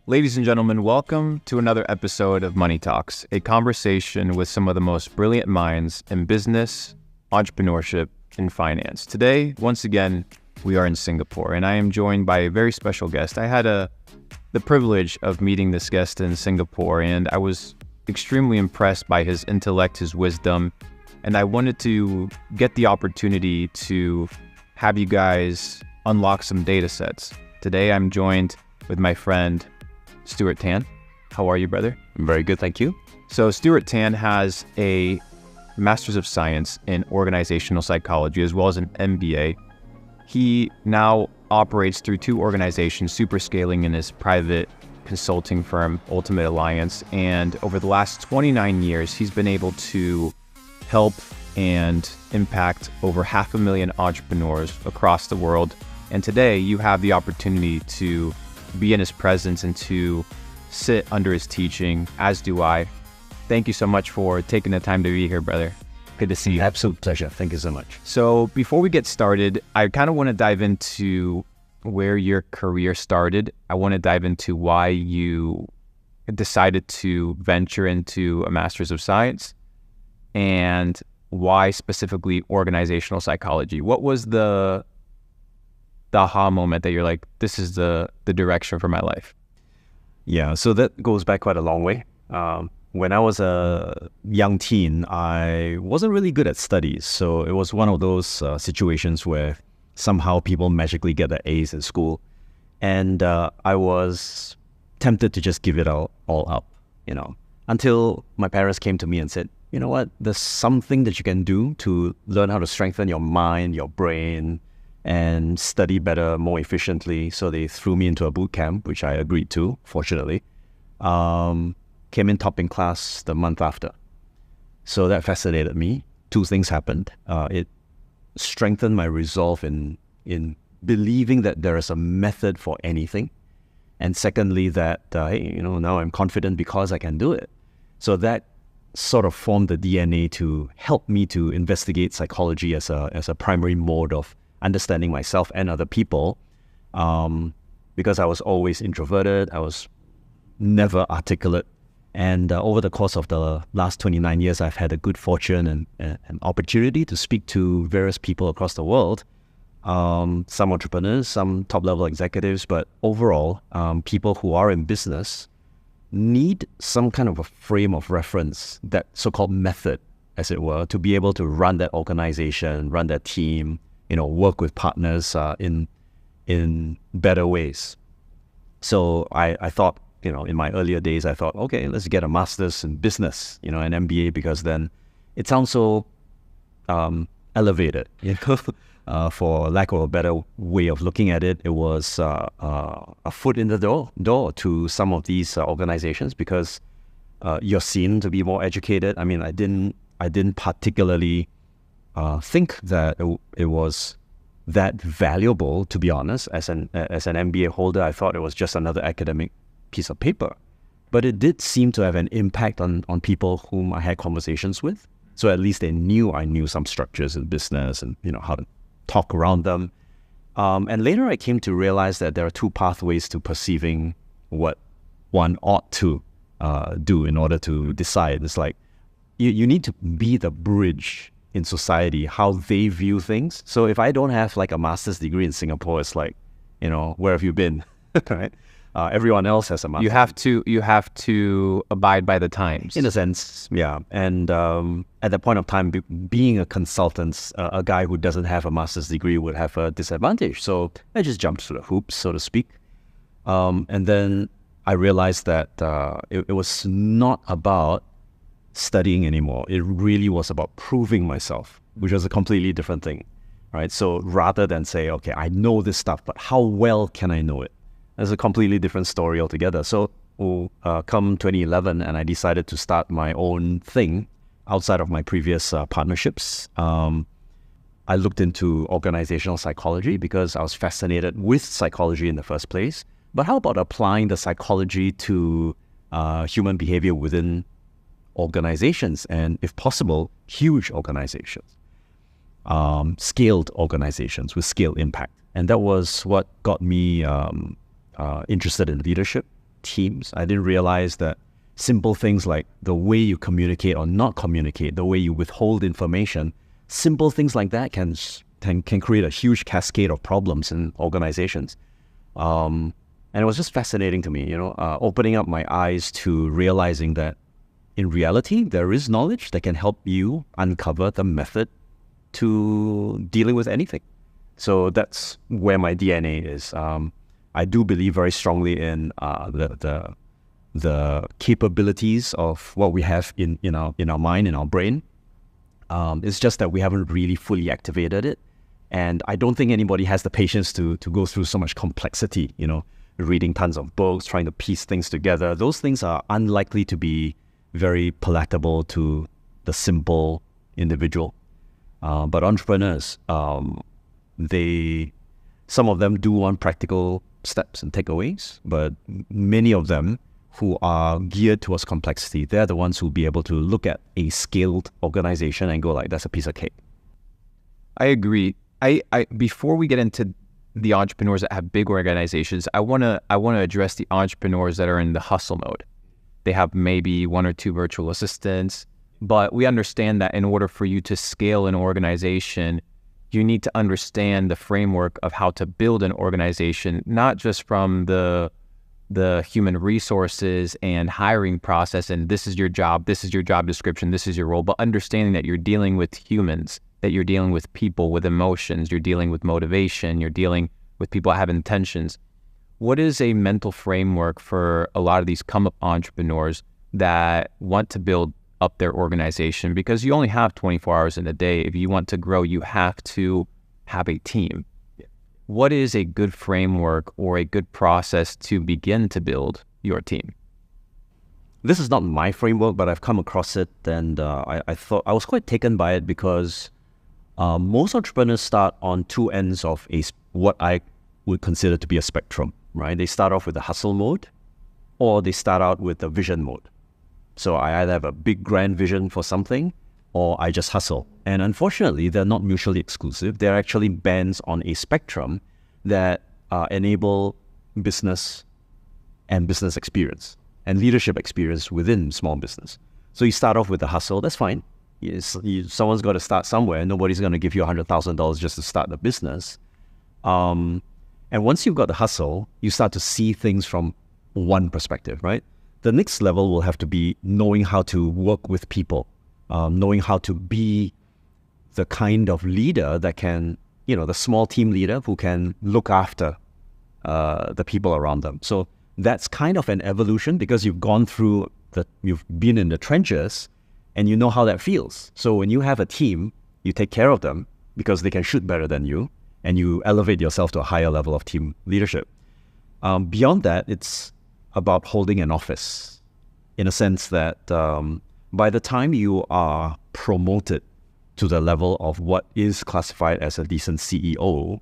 Ladies and gentlemen, welcome to another episode of Money Talks, a conversation with some of the most brilliant minds in business, entrepreneurship, and finance. Today, once again, we are in Singapore, and I am joined by a very special guest. I had the privilege of meeting this guest in Singapore, and I was extremely impressed by his intellect, his wisdom, and I wanted to get the opportunity to have you guys unlock some data sets. Today, I'm joined with my friend, Stuart Tan. How are you, brother? I'm very good, thank you. So Stuart Tan has a Master's of Science in Organizational Psychology as well as an MBA. He now operates through two organizations, Superscaling in his private consulting firm, Ultimate Alliance. And over the last 29 years, he's been able to help and impact over 500,000 entrepreneurs across the world. And today you have the opportunity to be in his presence and to sit under his teaching, as do I. Thank you so much for taking the time to be here, brother. Good to see you. Absolute pleasure. Thank you so much. So before we get started, I kind of want to dive into where your career started. I want to dive into why you decided to venture into a Master's of Science and why specifically organizational psychology. What was the aha moment that you're like, this is the direction for my life? Yeah, so that goes back quite a long way. When I was a young teen, I wasn't really good at studies. So it was one of those situations where somehow people magically get the A's in school. And I was tempted to just give it all up, until my parents came to me and said, you know what, there's something that you can do to learn how to strengthen your mind, your brain, and study better, more efficiently. So they threw me into a boot camp, which I agreed to, fortunately. Came in top in class the month after. So that fascinated me. Two things happened. It strengthened my resolve in believing that there is a method for anything. And secondly, that, now I'm confident because I can do it. So that sort of formed the DNA to help me to investigate psychology as a primary mode of understanding myself and other people, because I was always introverted. I was never articulate. And over the course of the last 29 years, I've had a good fortune and an opportunity to speak to various people across the world, some entrepreneurs, some top-level executives, but overall, people who are in business need some kind of a frame of reference, that so-called method, as it were, to be able to run that organization, run that team, work with partners in better ways. So I thought, in my earlier days, I thought, okay, let's get a master's in business, an MBA, because then it sounds so elevated, for lack of a better way of looking at it. It was a foot in the door to some of these organizations, because you're seen to be more educated. I mean, I didn't particularly think that it was that valuable, to be honest. As an MBA holder, I thought it was just another academic piece of paper. But it did seem to have an impact on people whom I had conversations with. So at least they knew I knew some structures in business and how to talk around them. And later I came to realize that there are two pathways to perceiving what one ought to do in order to decide. It's like you need to be the bridge in society, how they view things. So if I don't have like a master's degree in Singapore, it's like, where have you been? Right? Everyone else has a master's. You have to abide by the times. In a sense, yeah. And at that point of time, being a consultant, a guy who doesn't have a master's degree would have a disadvantage. So I just jumped through the hoops, so to speak. And then I realized that it was not about studying anymore. It really was about proving myself, which was a completely different thing, right? So rather than say, okay, I know this stuff, but how well can I know it? That's a completely different story altogether. So come 2011, and I decided to start my own thing outside of my previous partnerships. I looked into organizational psychology because I was fascinated with psychology in the first place. But how about applying the psychology to human behavior within organizations, and if possible, huge organizations, scaled organizations with scale impact. And that was what got me interested in leadership, teams. I didn't realize that simple things like the way you communicate or not communicate, the way you withhold information, simple things like that can create a huge cascade of problems in organizations. And it was just fascinating to me, opening up my eyes to realizing that in reality, there is knowledge that can help you uncover the method to dealing with anything. So that's where my DNA is. I do believe very strongly in the capabilities of what we have in our mind, in our brain. It's just that we haven't really fully activated it. And I don't think anybody has the patience to go through so much complexity, reading tons of books, trying to piece things together. Those things are unlikely to be very palatable to the simple individual. But entrepreneurs, some of them do want practical steps and takeaways, but many of them who are geared towards complexity, they're the ones who'll be able to look at a scaled organization and go like, that's a piece of cake. I agree. I before we get into the entrepreneurs that have big organizations, I wanna address the entrepreneurs that are in the hustle mode. They have maybe 1 or 2 virtual assistants, but we understand that in order for you to scale an organization, you need to understand the framework of how to build an organization, not just from the human resources and hiring process, and this is your job description, this is your role, but understanding that you're dealing with humans, that you're dealing with people with emotions, you're dealing with motivation, you're dealing with people that have intentions. What is a mental framework for a lot of these come-up entrepreneurs that want to build up their organization? Because you only have 24 hours in a day. If you want to grow, you have to have a team. What is a good framework or a good process to begin to build your team? This is not my framework, but I've come across it, and I thought I was quite taken by it because most entrepreneurs start on two ends of what I would consider to be a spectrum, right? They start off with the hustle mode, or they start out with the vision mode. So I either have a big grand vision for something, or I just hustle. And unfortunately, they're not mutually exclusive. They're actually bands on a spectrum that enable business and business experience and leadership experience within small business. So you start off with the hustle, that's fine. Someone's got to start somewhere. Nobody's going to give you $100,000 just to start the business. And once you've got the hustle, you start to see things from one perspective, right? The next level will have to be knowing how to work with people, knowing how to be the kind of leader that can, the small team leader who can look after the people around them. So that's kind of an evolution because you've gone through you've been in the trenches and you know how that feels. So when you have a team, you take care of them because they can shoot better than you, and you elevate yourself to a higher level of team leadership. Beyond that, it's about holding an office in a sense that by the time you are promoted to the level of what is classified as a decent CEO,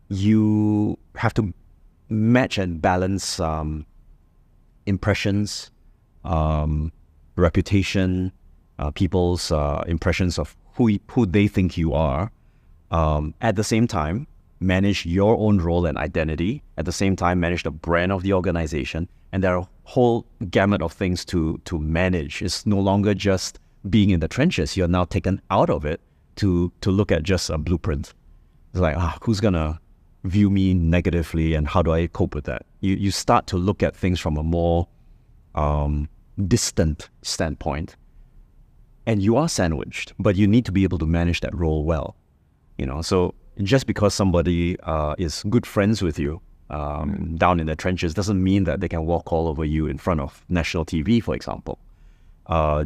you have to match and balance impressions, reputation, people's impressions of who they think you are. At the same time, manage your own role and identity. At the same time, manage the brand of the organization. And there are a whole gamut of things to manage. It's no longer just being in the trenches. You're now taken out of it to look at just a blueprint. It's like, who's going to view me negatively and how do I cope with that? You start to look at things from a more distant standpoint. And you are sandwiched, but you need to be able to manage that role well. So just because somebody is good friends with you down in the trenches doesn't mean that they can walk all over you in front of national TV, for example.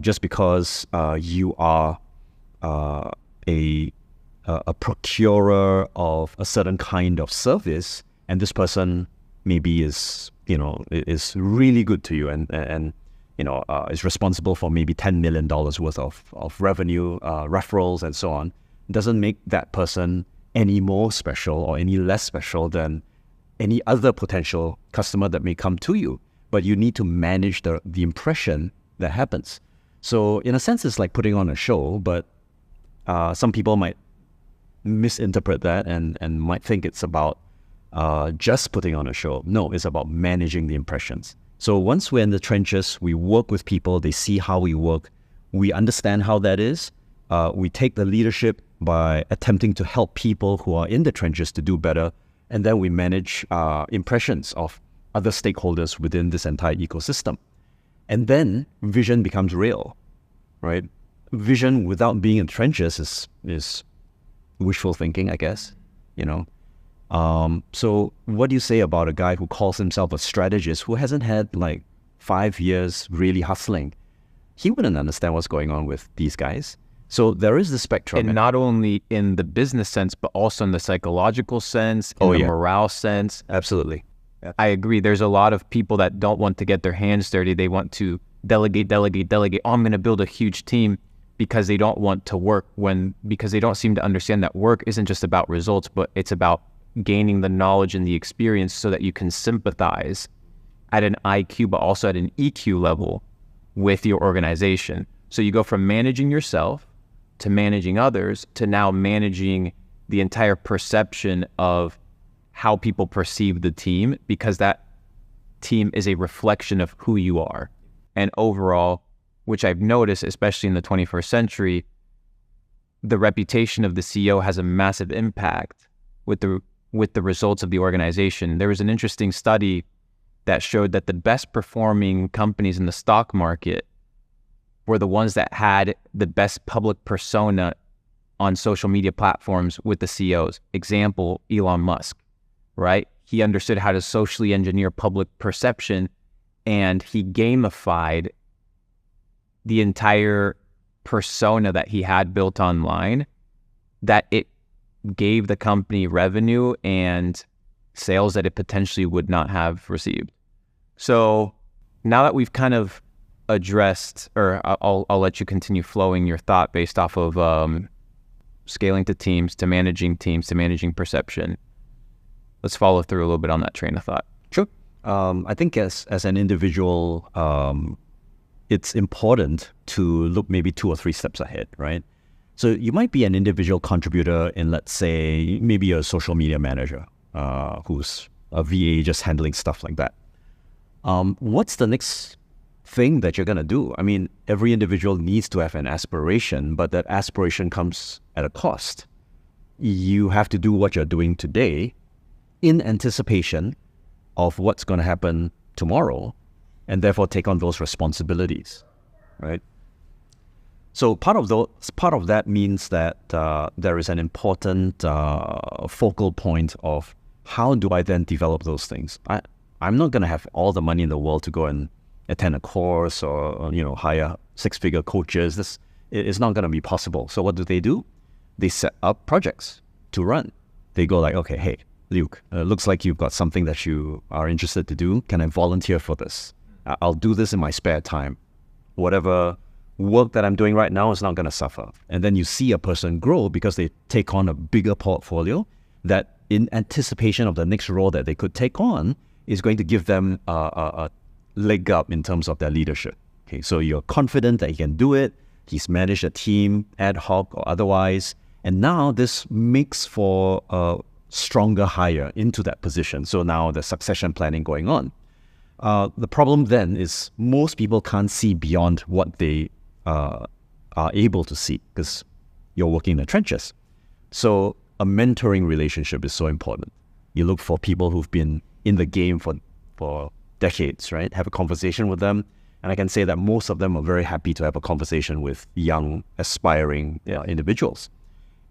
Just because you are a procurer of a certain kind of service, and this person maybe is really good to you and is responsible for maybe $10 million worth of revenue, referrals, and so on, doesn't make that person any more special or any less special than any other potential customer that may come to you. But you need to manage the impression that happens. So in a sense, it's like putting on a show, but some people might misinterpret that and might think it's about just putting on a show. No, it's about managing the impressions. So once we're in the trenches, we work with people, they see how we work, we understand how that is. We take the leadership by attempting to help people who are in the trenches to do better, and then we manage impressions of other stakeholders within this entire ecosystem. And then vision becomes real, right? Vision without being in trenches is wishful thinking, I guess, you know. So what do you say about a guy who calls himself a strategist who hasn't had like 5 years really hustling? He wouldn't understand what's going on with these guys. So there is the spectrum. And not only in the business sense, but also in the psychological sense, in the morale sense. Absolutely. I agree. There's a lot of people that don't want to get their hands dirty. They want to delegate. Oh, I'm going to build a huge team, because they don't want to work because they don't seem to understand that work isn't just about results, but it's about gaining the knowledge and the experience so that you can sympathize at an IQ, but also at an EQ level with your organization. So you go from managing yourself to managing others to now managing the entire perception of how people perceive the team, because that team is a reflection of who you are. And overall, which I've noticed, especially in the 21st century, the reputation of the CEO has a massive impact with the results of the organization. There was an interesting study that showed that the best performing companies in the stock market were the ones that had the best public persona on social media platforms with the CEOs. Example, Elon Musk, right? He understood how to socially engineer public perception, and he gamified the entire persona that he had built online, that it gave the company revenue and sales that it potentially would not have received. So now that we've kind of addressed, or I'll let you continue flowing your thought based off of scaling to teams, to managing perception. Let's follow through a little bit on that train of thought. Sure. I think as an individual, it's important to look maybe 2 or 3 steps ahead, right? So you might be an individual contributor in, let's say, maybe a social media manager who's a VA just handling stuff like that. What's the next thing that you're going to do? I mean, every individual needs to have an aspiration, but that aspiration comes at a cost. You have to do what you're doing today in anticipation of what's going to happen tomorrow, and therefore take on those responsibilities, right? So part of that means that there is an important focal point of how do I then develop those things. I'm not going to have all the money in the world to go and attend a course or hire 6-figure coaches. It's not going to be possible. So what do? They set up projects to run. They go like, okay, hey, Luke, looks like you've got something that you are interested to do. Can I volunteer for this? I'll do this in my spare time. Whatever work that I'm doing right now is not going to suffer. And then you see a person grow because they take on a bigger portfolio that, in anticipation of the next role that they could take on, is going to give them a leg up in terms of their leadership. Okay, so you're confident that he can do it. He's managed a team, ad hoc or otherwise. And now this makes for a stronger hire into that position. So now there's succession planning going on. The problem then is most people can't see beyond what they are able to see because you're working in the trenches. So a mentoring relationship is so important. You look for people who've been in the game for decades, right? Have a conversation with them. And I can say that most of them are very happy to have a conversation with young, aspiring individuals.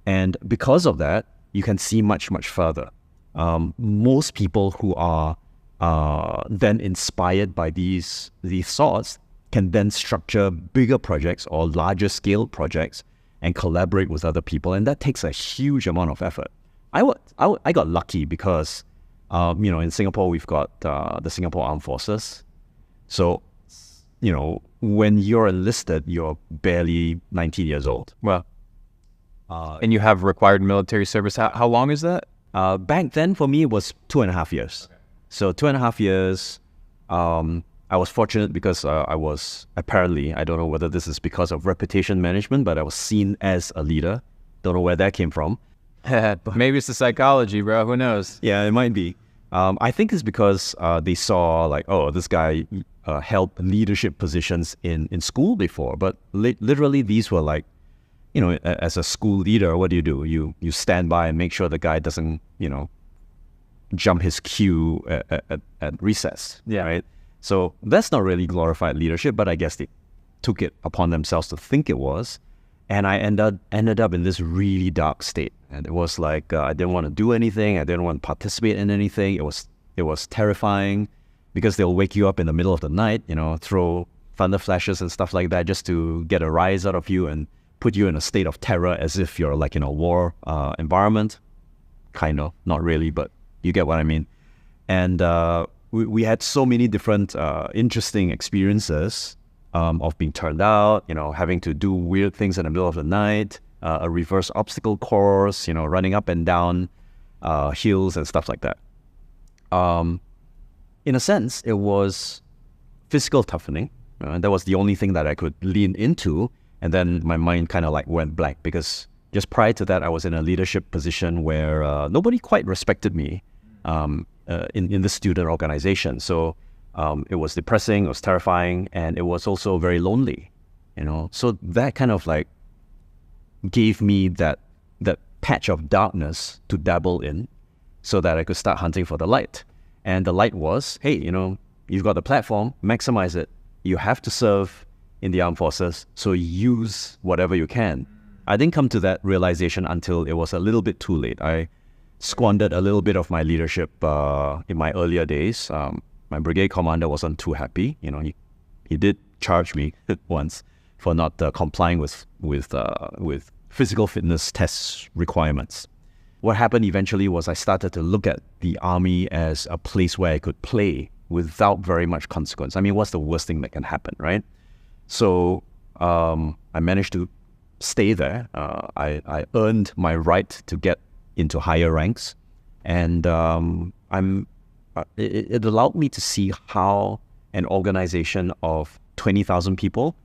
And because of that, you can see much, much further. Most people who are then inspired by these thoughts can then structure bigger projects or larger scale projects and collaborate with other people. And that takes a huge amount of effort. I got lucky because, in Singapore, we've got the Singapore Armed Forces. So, when you're enlisted, you're barely 19 years old. Well, and you have required military service. How long is that? Back then, for me, it was 2.5 years. Okay. So 2.5 years, I was fortunate because I was apparently, I don't know whether this is because of reputation management, but I was seen as a leader. Don't know where that came from. Maybe it's the psychology, bro. Who knows? Yeah, it might be. I think it's because they saw like, oh, this guy held leadership positions in school before, but literally these were like, you know, as a school leader, what do? You stand by and make sure the guy doesn't, you know, jump his cue at recess, right? So that's not really glorified leadership, but I guess they took it upon themselves to think it was. And I ended up in this really dark state. And it was like, I didn't want to do anything. I didn't want to participate in anything. It was terrifying because they'll wake you up in the middle of the night, you know, throw thunder flashes and stuff like that just to get a rise out of you and put you in a state of terror as if you're like in a war environment. Kind of, not really, but you get what I mean. And we had so many different interesting experiences of being turned out, you know, having to do weird things in the middle of the night, a reverse obstacle course, you know, running up and down hills and stuff like that. In a sense, it was physical toughening. And that was the only thing that I could lean into. And then my mind kind of like went blank because just prior to that, I was in a leadership position where nobody quite respected me in the student organization. So it was depressing, it was terrifying, and it was also very lonely, you know. So that kind of like gave me that patch of darkness to dabble in so that I could start hunting for the light. And the light was, hey, you know, you've got the platform, maximize it. You have to serve in the armed forces, so use whatever you can. I didn't come to that realization until it was a little bit too late. I squandered a little bit of my leadership in my earlier days. My brigade commander wasn't too happy. You know, he did charge me once for not complying with physical fitness test requirements. What happened eventually was I started to look at the army as a place where I could play without very much consequence. I mean, what's the worst thing that can happen, right? So I managed to stay there. I earned my right to get into higher ranks, and it allowed me to see how an organization of 20,000 people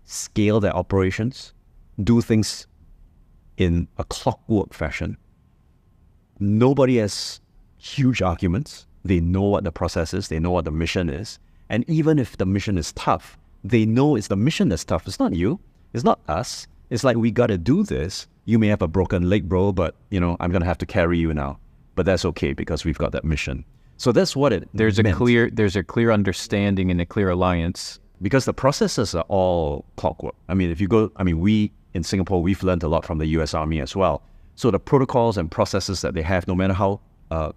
scale their operations, do things in a clockwork fashion. Nobody has huge arguments. They know what the process is. They know what the mission is. And even if the mission is tough, they know it's the mission that's tough. It's not you. It's not us. It's like, we got to do this. You may have a broken leg, bro, but, you know, I'm going to have to carry you now. But that's okay because we've got that mission. So that's what it there's meant. There's a clear understanding and a clear alliance. Because the processes are all clockwork. I mean, we in Singapore, we've learned a lot from the US Army as well. So the protocols and processes that they have, no matter how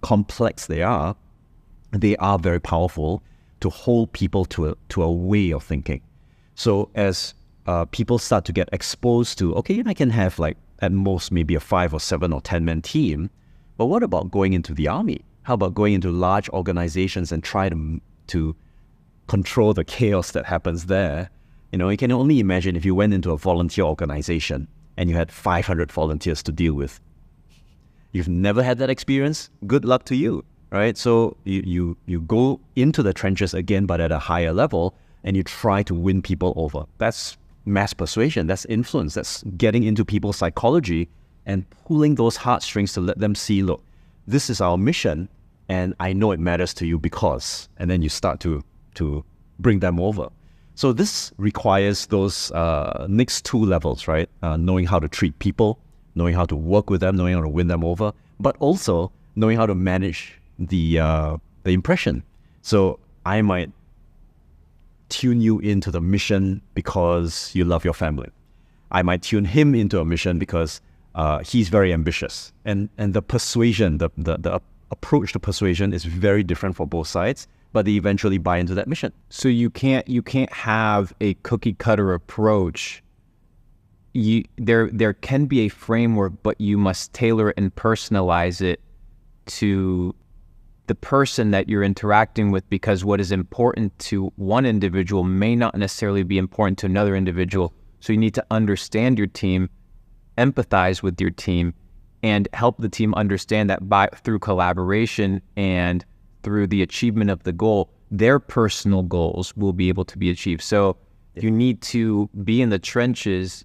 complex they are very powerful to hold people to a way of thinking. So as people start to get exposed to, okay, I can have like at most maybe a 5 or 7 or 10 man team, but what about going into the army? How about going into large organizations and try to control the chaos that happens there? You know, you can only imagine if you went into a volunteer organization and you had 500 volunteers to deal with. You've never had that experience? Good luck to you, right? So you go into the trenches again, but at a higher level, and you try to win people over. That's mass persuasion, that's influence, that's getting into people's psychology and pulling those heartstrings to let them see, look, this is our mission, and I know it matters to you because, and then you start to bring them over. So this requires those next 2 levels, right? Knowing how to treat people, knowing how to work with them, knowing how to win them over, but also knowing how to manage the impression. So I might tune you into the mission because you love your family. I might tune him into a mission because he's very ambitious. And the persuasion, the approach to persuasion is very different for both sides, but they eventually buy into that mission. So you can't have a cookie cutter approach. There can be a framework, but you must tailor it and personalize it to the person that you're interacting with, because what is important to one individual may not necessarily be important to another individual. So you need to understand your team, empathize with your team, and help the team understand that through collaboration and through the achievement of the goal, their personal goals will be able to be achieved. So you need to be in the trenches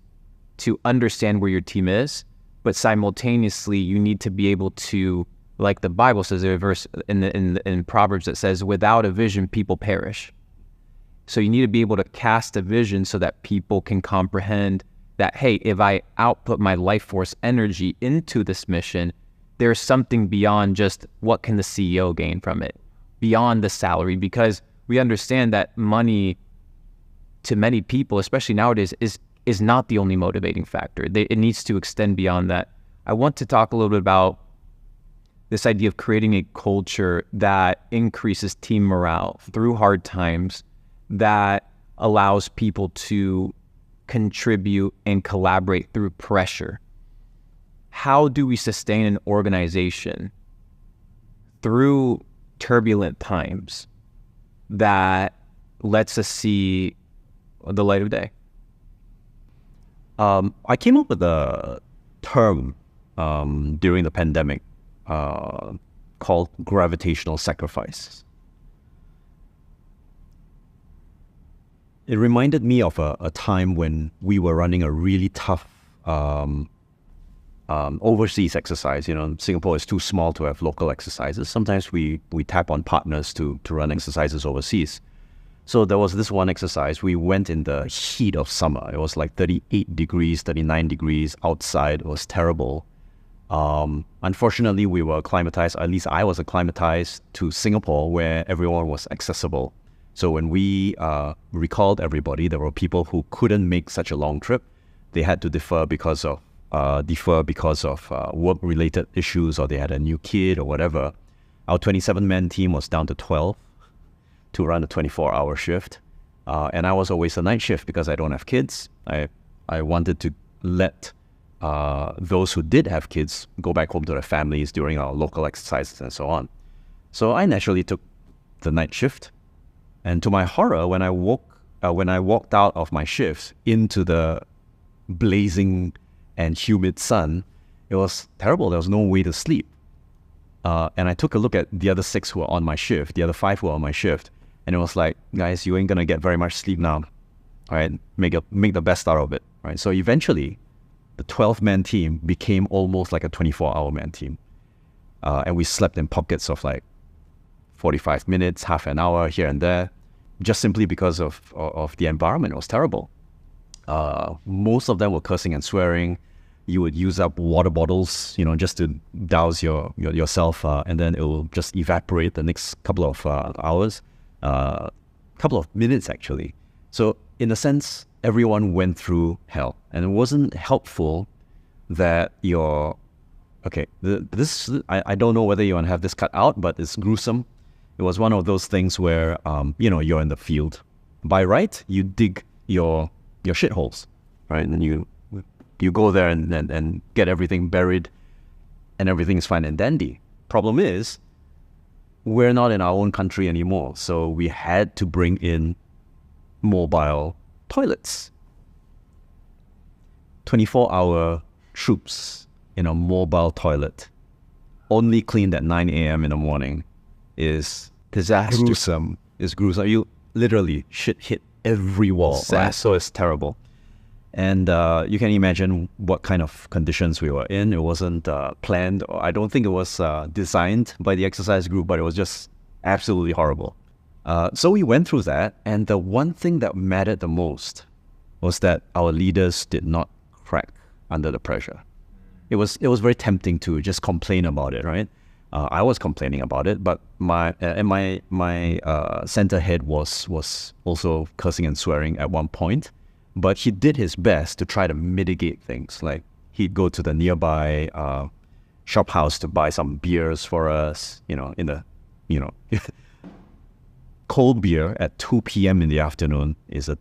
to understand where your team is, but simultaneously you need to be able to like the Bible says, there's a verse in Proverbs that says, without a vision, people perish. So you need to be able to cast a vision so that people can comprehend that, hey, if I output my life force energy into this mission, there's something beyond just what can the CEO gain from it, beyond the salary, because we understand that money to many people, especially nowadays, is not the only motivating factor. It needs to extend beyond that. I want to talk a little bit about this idea of creating a culture that increases team morale through hard times, that allows people to contribute and collaborate through pressure. How do we sustain an organization through turbulent times that lets us see the light of day? I came up with a term during the pandemic called gravitational sacrifice. It reminded me of a time when we were running a really tough overseas exercise. Singapore is too small to have local exercises. Sometimes we tap on partners to run exercises overseas. So there was this one exercise. We went in the heat of summer. It was like 38 degrees, 39 degrees outside. It was terrible. Unfortunately, we were acclimatized, at least I was acclimatized to Singapore, where everyone was accessible. So when we recalled everybody, there were people who couldn't make such a long trip. They had to defer because of work-related issues, or they had a new kid or whatever. Our 27-man team was down to 12 to run a 24-hour shift. And I was always a night shift because I don't have kids. I wanted to let those who did have kids go back home to their families during our local exercises and so on. So I naturally took the night shift. And to my horror, when I walked out of my shift into the blazing and humid sun, it was terrible. There was no way to sleep. And I took a look at the other 6 who were on my shift, the other 5 who were on my shift, and it was like, guys, you ain't gonna get very much sleep now. All right, make the best out of it. Right. So eventually, the 12-man team became almost like a 24-hour man team, and we slept in pockets of like 45 minutes, half an hour here and there, just simply because of the environment. It was terrible. Most of them were cursing and swearing. You would use up water bottles, just to douse yourself, and then it will just evaporate the next couple of hours, couple of minutes actually. So in a sense, everyone went through hell, and it wasn't helpful that I don't know whether you want to have this cut out, but it's gruesome. It was one of those things where, you're in the field. By right, you dig your shitholes, right? And then you go there and get everything buried, and everything's fine and dandy. Problem is, we're not in our own country anymore, so we had to bring in mobile toilets. 24-hour troops in a mobile toilet, only cleaned at 9 a.m. in the morning, is disaster. Gruesome. It's gruesome. You literally shit hit every wall. Right? So it's terrible. And you can imagine what kind of conditions we were in. It wasn't planned, or I don't think it was designed by the exercise group, but it was just absolutely horrible. So we went through that, and the one thing that mattered the most was that our leaders did not crack under the pressure. It was very tempting to just complain about it, right? I was complaining about it, but my center head was also cursing and swearing at one point. But he did his best to try to mitigate things. Like, he'd go to the nearby shop house to buy some beers for us, cold beer at 2 p.m. in the afternoon is a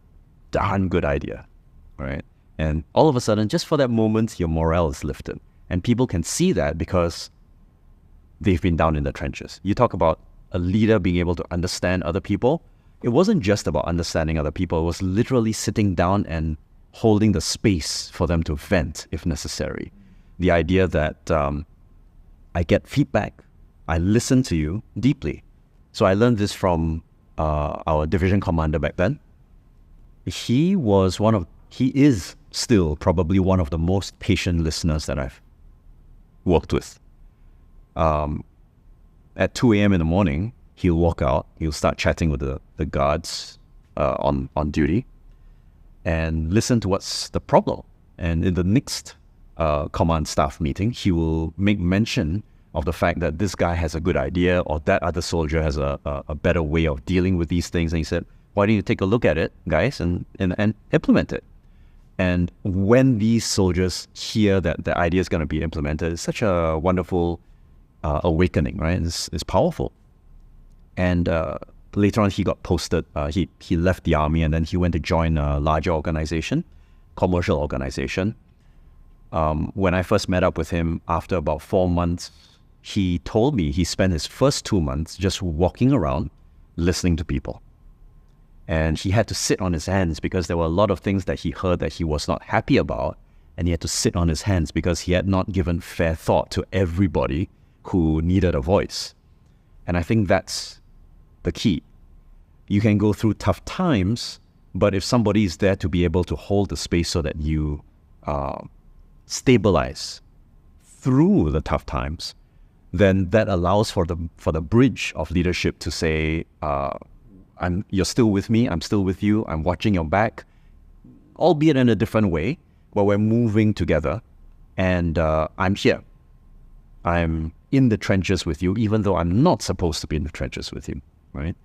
darn good idea, right? And all of a sudden, just for that moment, your morale is lifted. And people can see that because they've been down in the trenches. You talk about a leader being able to understand other people. It wasn't just about understanding other people. It was literally sitting down and holding the space for them to vent if necessary. The idea that I get feedback, I listen to you deeply. So I learned this from our division commander back then. He is still probably one of the most patient listeners that I've worked with. At 2 a.m. in the morning, he'll walk out, he'll start chatting with the guards on duty and listen to what's the problem. And in the next command staff meeting, he will make mention of the fact that this guy has a good idea or that other soldier has a better way of dealing with these things. And he said, why don't you take a look at it, guys, and implement it? And when these soldiers hear that the idea is going to be implemented, it's such a wonderful awakening, right? It's powerful. And later on, he got posted. He left the army and then he went to join a larger organization, commercial organization. When I first met up with him after about 4 months, he told me he spent his first 2 months just walking around, listening to people. And he had to sit on his hands because there were a lot of things that he heard that he was not happy about. And he had to sit on his hands because he had not given fair thought to everybody who needed a voice. And I think that's the key. You can go through tough times, but if somebody is there to be able to hold the space so that you stabilize through the tough times, then that allows for the bridge of leadership to say, you're still with me, I'm still with you, I'm watching your back, albeit in a different way, but we're moving together, and I'm here. I'm in the trenches with you, even though I'm not supposed to be in the trenches with you, right?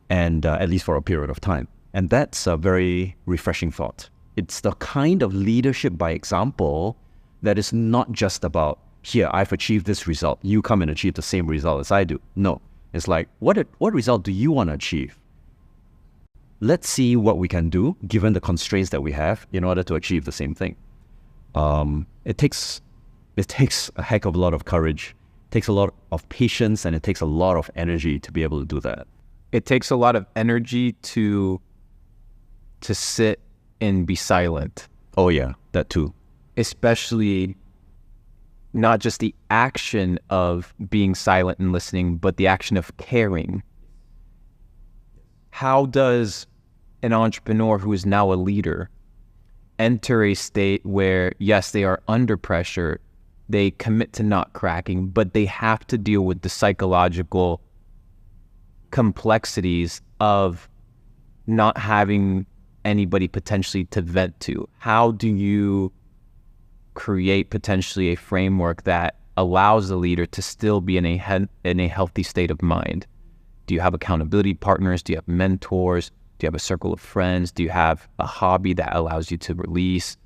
And at least for a period of time. And that's a very refreshing thought. It's the kind of leadership by example that is not just about, here, I've achieved this result, you come and achieve the same result as I do. No, it's like, what result do you want to achieve? Let's see what we can do, given the constraints that we have, in order to achieve the same thing. It takes a heck of a lot of courage, it takes a lot of patience, and it takes a lot of energy to be able to do that. It takes a lot of energy to sit and be silent. Oh yeah, that too. Especially not just the action of being silent and listening, but the action of caring. How does an entrepreneur who is now a leader enter a state where, yes, they are under pressure, they commit to not cracking, but they have to deal with the psychological complexities of not having anybody potentially to vent to? How do you create potentially a framework that allows the leader to still be in a healthy state of mind? Do you have accountability partners? Do you have mentors? Do you have a circle of friends? Do you have a hobby that allows you to release?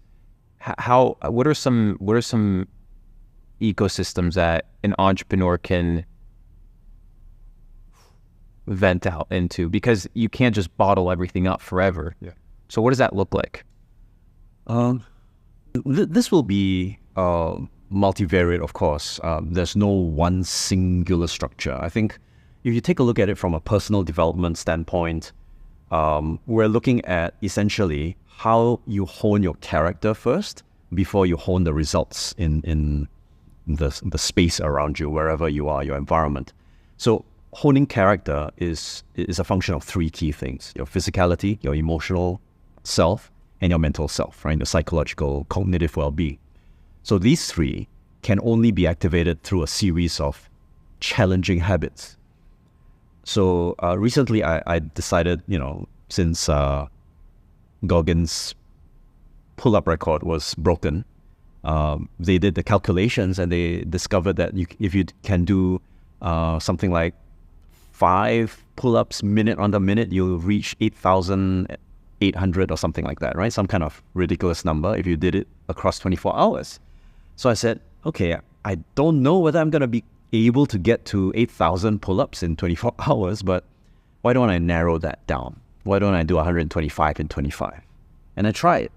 What are some ecosystems that an entrepreneur can vent out into? Because you can't just bottle everything up forever. Yeah. So what does that look like? This will be multivariate, of course. There's no one singular structure. I think if you take a look at it from a personal development standpoint, we're looking at essentially how you hone your character first before you hone the results in the space around you, wherever you are, your environment. So honing character is a function of three key things: your physicality, your emotional self, and your mental self, right? The psychological, cognitive well-being. So these three can only be activated through a series of challenging habits. So recently I decided, since Goggins' pull-up record was broken, they did the calculations and they discovered that if you can do something like 5 pull-ups minute on the minute, you'll reach 8,800 or something like that, right? Some kind of ridiculous number if you did it across 24 hours. So I said, okay, I don't know whether I'm going to be able to get to 8,000 pull-ups in 24 hours, but why don't I narrow that down? Why don't I do 125 in 25? And I tried.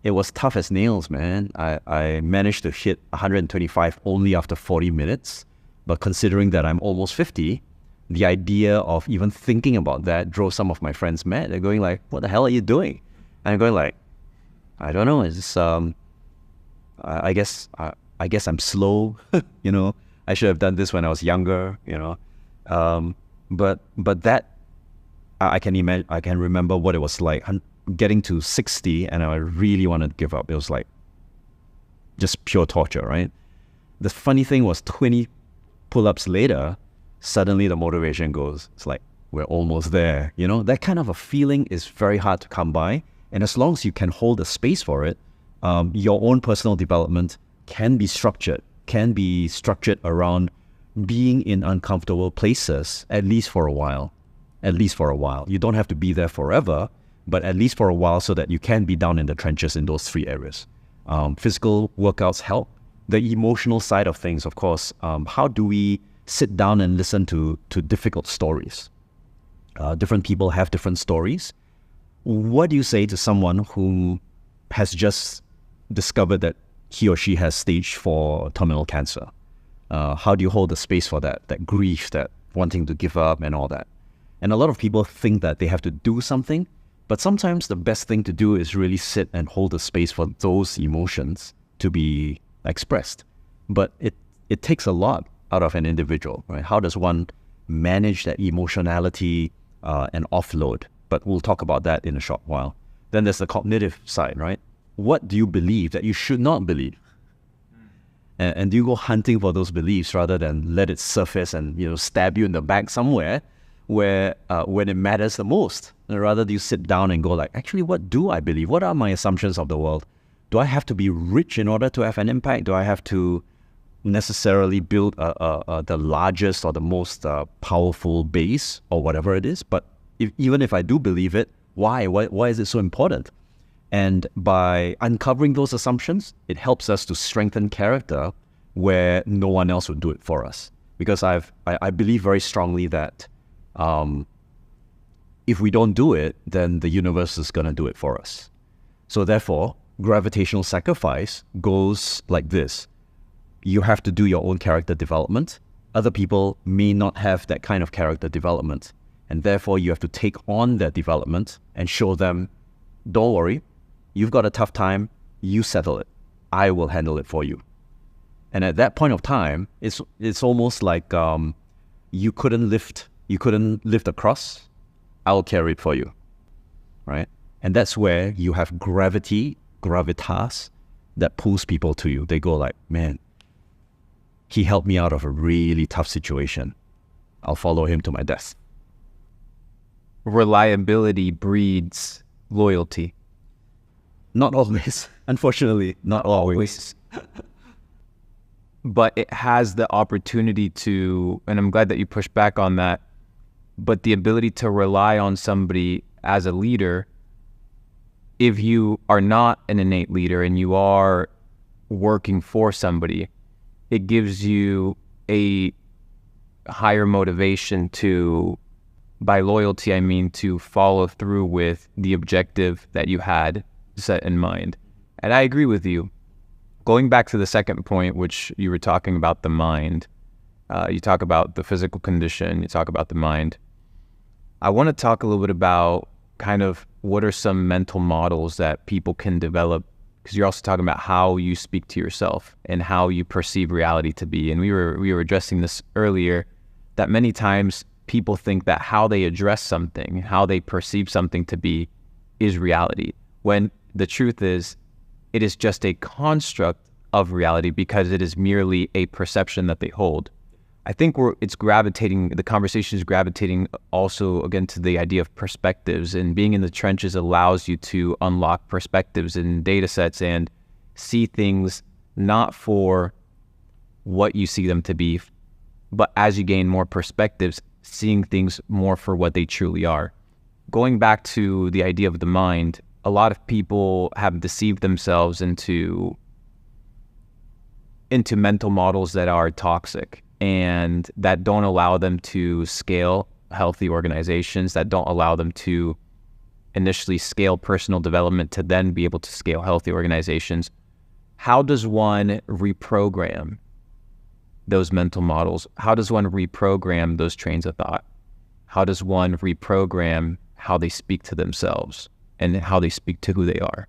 It was tough as nails, man. I managed to hit 125 only after 40 minutes, but considering that I'm almost 50, the idea of even thinking about that drove some of my friends mad. They're going like, what the hell are you doing? And I'm going like, I don't know. It's just, I guess I'm slow, I should have done this when I was younger, but that I can remember what it was like getting to 60 and I really wanted to give up. It was like just pure torture, right? The funny thing was pull-ups later, suddenly the motivation goes. It's like, we're almost there. You know, that kind of a feeling is very hard to come by. And as long as you can hold a space for it, your own personal development can be structured around being in uncomfortable places, at least for a while. At least for a while. You don't have to be there forever, but at least for a while so that you can be down in the trenches in those three areas. Physical workouts help. The emotional side of things, of course, how do we sit down and listen to difficult stories? Different people have different stories. What do you say to someone who has just discovered that he or she has stage 4 terminal cancer? How do you hold the space for that grief, that wanting to give up and all that? And a lot of people think that they have to do something, but sometimes the best thing to do is really sit and hold the space for those emotions to be expressed. But it takes a lot out of an individual, right? How does one manage that emotionality and offload? But we'll talk about that in a short while. Then there's the cognitive side, right? What do you believe that you should not believe? And do you go hunting for those beliefs rather than let it surface and, you know, stab you in the back somewhere where when it matters the most? And rather do you sit down and go like, actually, what do I believe? What are my assumptions of the world? Do I have to be rich in order to have an impact? Do I have to necessarily build the largest or the most powerful base or whatever it is? But even if I do believe it, why? Why is it so important? And by uncovering those assumptions, it helps us to strengthen character where no one else would do it for us. Because I believe very strongly that if we don't do it, then the universe is going to do it for us. So therefore, gravitational sacrifice goes like this. You have to do your own character development. Other people may not have that kind of character development. And therefore, you have to take on their development and show them, don't worry, you've got a tough time, you settle it. I will handle it for you. And at that point of time, it's almost like you couldn't lift a cross, I'll carry it for you, right? And that's where you have gravitas, that pulls people to you. They go like, man, he helped me out of a really tough situation. I'll follow him to my death. Reliability breeds loyalty. Not always. Unfortunately, not always. But it has the opportunity to, and I'm glad that you pushed back on that, but the ability to rely on somebody as a leader, if you are not an innate leader and you are working for somebody, it gives you a higher motivation to, by loyalty, I mean to follow through with the objective that you had set in mind. And I agree with you. Going back to the second point, which you were talking about the mind, you talk about the physical condition, you talk about the mind. I want to talk a little bit about kind of what are some mental models that people can develop, because you're also talking about how you speak to yourself and how you perceive reality to be. And we were addressing this earlier, that many times people think that how they address something, how they perceive something to be, is reality, when the truth is, it is just a construct of reality because it is merely a perception that they hold. I think the conversation is gravitating also again to the idea of perspectives, and being in the trenches allows you to unlock perspectives in data sets and see things not for what you see them to be, but as you gain more perspectives, seeing things more for what they truly are. Going back to the idea of the mind, a lot of people have deceived themselves into mental models that are toxic and that don't allow them to scale healthy organizations, that don't allow them to initially scale personal development to then be able to scale healthy organizations. How does one reprogram those mental models? How does one reprogram those trains of thought? How does one reprogram how they speak to themselves and how they speak to who they are?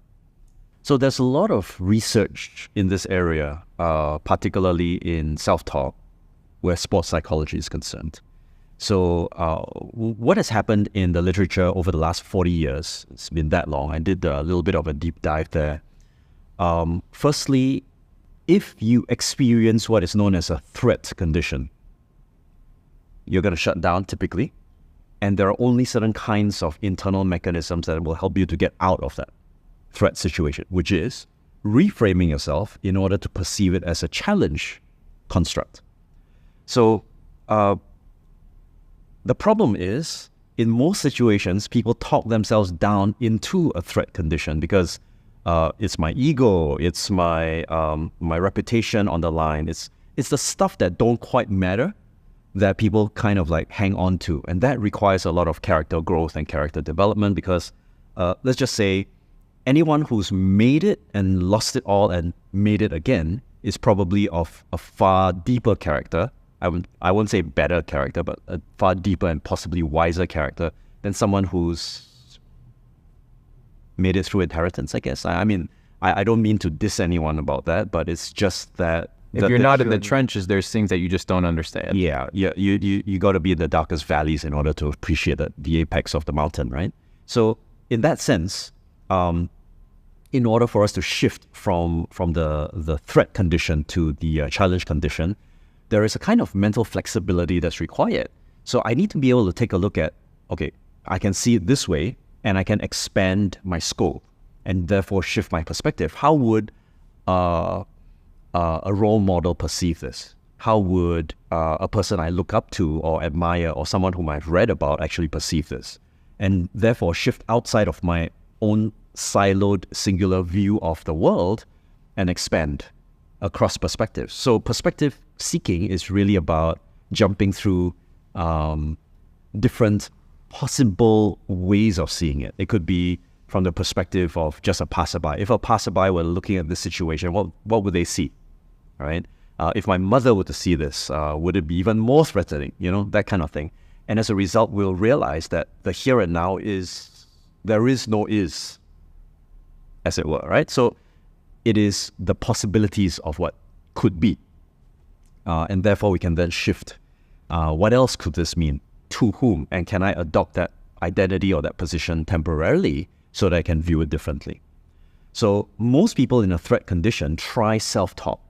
So there's a lot of research in this area, particularly in self-talk, where sports psychology is concerned. So what has happened in the literature over the last 40 years, it's been that long, I did a little bit of a deep dive there. Firstly, if you experience what is known as a threat condition, you're going to shut down typically. And there are only certain kinds of internal mechanisms that will help you to get out of that threat situation, which is reframing yourself in order to perceive it as a challenge construct. So the problem is, in most situations, people talk themselves down into a threat condition because it's my ego, it's my reputation on the line, it's the stuff that don't quite matter that people kind of like hang on to. And that requires a lot of character growth and character development because let's just say anyone who's made it and lost it all and made it again is probably of a far deeper character. I won't say better character, but a far deeper and possibly wiser character than someone who's made it through inheritance, I guess. I mean, I don't mean to diss anyone about that, but it's just that if you're not in the trenches, there's things that you just don't understand. Yeah, you got to be in the darkest valleys in order to appreciate the apex of the mountain, right? So in that sense, in order for us to shift from the threat condition to the challenge condition, there is a kind of mental flexibility that's required. So I need to be able to take a look at, okay, I can see it this way, and I can expand my scope, and therefore shift my perspective. How would a role model perceive this? How would a person I look up to or admire or someone whom I've read about actually perceive this? And therefore shift outside of my own siloed singular view of the world and expand across perspectives. So perspective seeking is really about jumping through different possible ways of seeing it. It could be from the perspective of just a passerby. If a passerby were looking at this situation, what would they see? Right? If my mother were to see this, would it be even more threatening? You know, that kind of thing. And as a result, we'll realize that the here and now there is no is, as it were, right? So it is the possibilities of what could be. And therefore, we can then shift. What else could this mean? To whom? And can I adopt that identity or that position temporarily so that I can view it differently? So most people in a threat condition try self-talk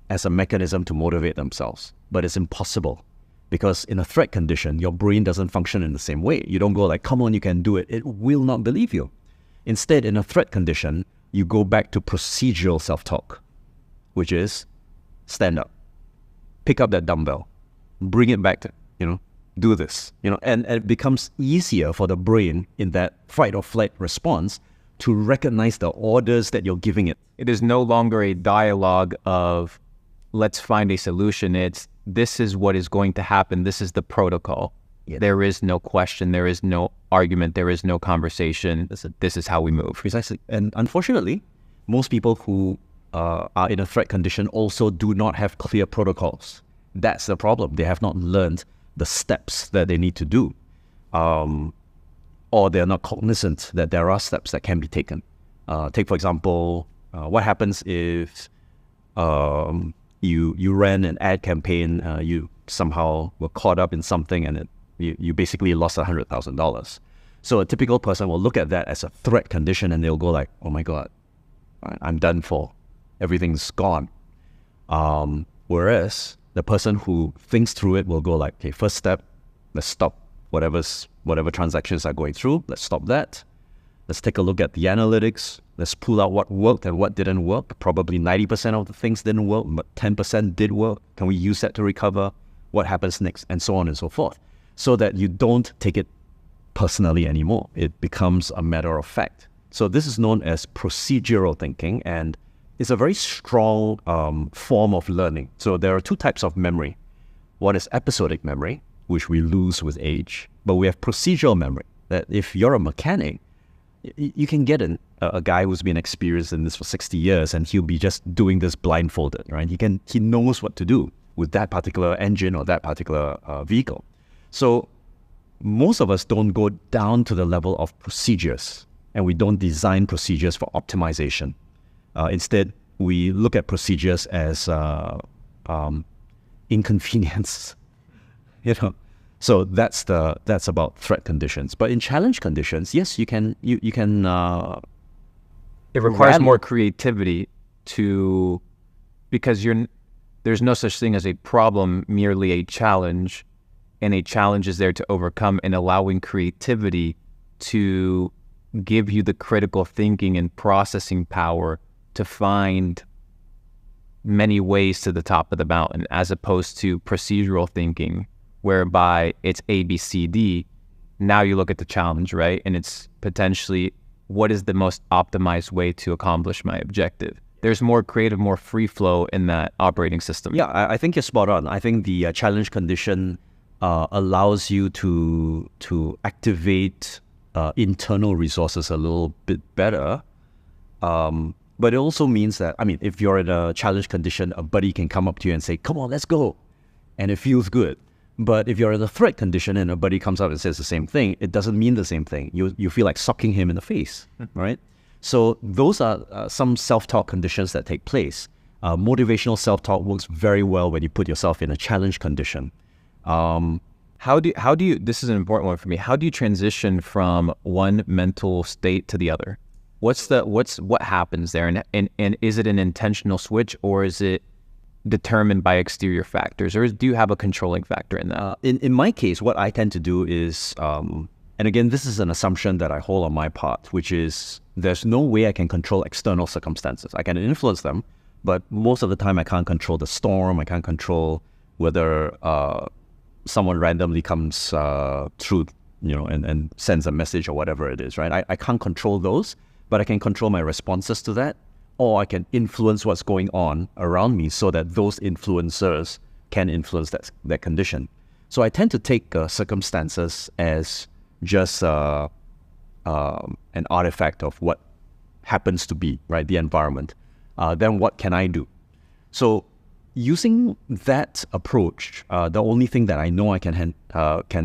as a mechanism to motivate themselves, but it's impossible because in a threat condition, your brain doesn't function in the same way. You don't go like, come on, you can do it. It will not believe you. Instead, in a threat condition, you go back to procedural self-talk, which is stand up, pick up that dumbbell, bring it back to, do this, and it becomes easier for the brain in that fight or flight response to recognize the orders that you're giving it. It is no longer a dialogue of let's find a solution. It's this is what is going to happen. This is the protocol. Yeah. There is no question. There is no argument. There is no conversation. This is how we move. Precisely. And unfortunately, most people who are in a threat condition also do not have clear protocols. That's the problem. They have not learned the steps that they need to do. Or they're not cognizant that there are steps that can be taken. Take, for example, what happens if you ran an ad campaign, you somehow were caught up in something and you basically lost $100,000. So a typical person will look at that as a threat condition and they'll go like, oh my God, I'm done for. Everything's gone. Whereas the person who thinks through it will go like, okay, first step, let's stop whatever transactions are going through. Let's stop that. Let's take a look at the analytics. Let's pull out what worked and what didn't work. Probably 90% of the things didn't work, but 10% did work. Can we use that to recover? What happens next? And so on and so forth. So that you don't take it personally anymore. It becomes a matter of fact. So this is known as procedural thinking, and it's a very strong form of learning. So there are two types of memory. One is episodic memory, which we lose with age, but we have procedural memory, that if you're a mechanic, you can get a guy who's been experienced in this for 60 years and he'll be just doing this blindfolded, right? He knows what to do with that particular engine or that particular vehicle. So most of us don't go down to the level of procedures, and we don't design procedures for optimization. Instead, we look at procedures as inconvenience. So that's about threat conditions. But in challenge conditions, yes, you can. It requires more creativity because there's no such thing as a problem, merely a challenge. and a challenge is there to overcome, and allowing creativity to give you the critical thinking and processing power to find many ways to the top of the mountain, as opposed to procedural thinking, whereby it's A, B, C, D. Now you look at the challenge, right? And it's potentially, what is the most optimized way to accomplish my objective? There's more creative, more free flow in that operating system. Yeah, I think you're spot on. I think the challenge condition allows you to activate internal resources a little bit better. But it also means that, I mean, if you're in a challenge condition, a buddy can come up to you and say, come on, let's go. And it feels good. But if you're in a threat condition and a buddy comes up and says the same thing, it doesn't mean the same thing. You feel like socking him in the face, right? So those are some self-talk conditions that take place. Motivational self-talk works very well when you put yourself in a challenge condition. How do you, this is an important one for me, how do you transition from one mental state to the other? What happens there? And is it an intentional switch, or is it determined by exterior factors, or do you have a controlling factor in that? In my case, what I tend to do is, and again, this is an assumption that I hold on my part, which is there's no way I can control external circumstances. I can influence them, but most of the time I can't control the storm. I can't control whether someone randomly comes through, and sends a message or whatever it is, right? I can't control those, but I can control my responses to that, or I can influence what's going on around me so that those influencers can influence that condition. So I tend to take circumstances as just an artifact of what happens to be, right? The environment. Then what can I do? So using that approach, the only thing that I know I can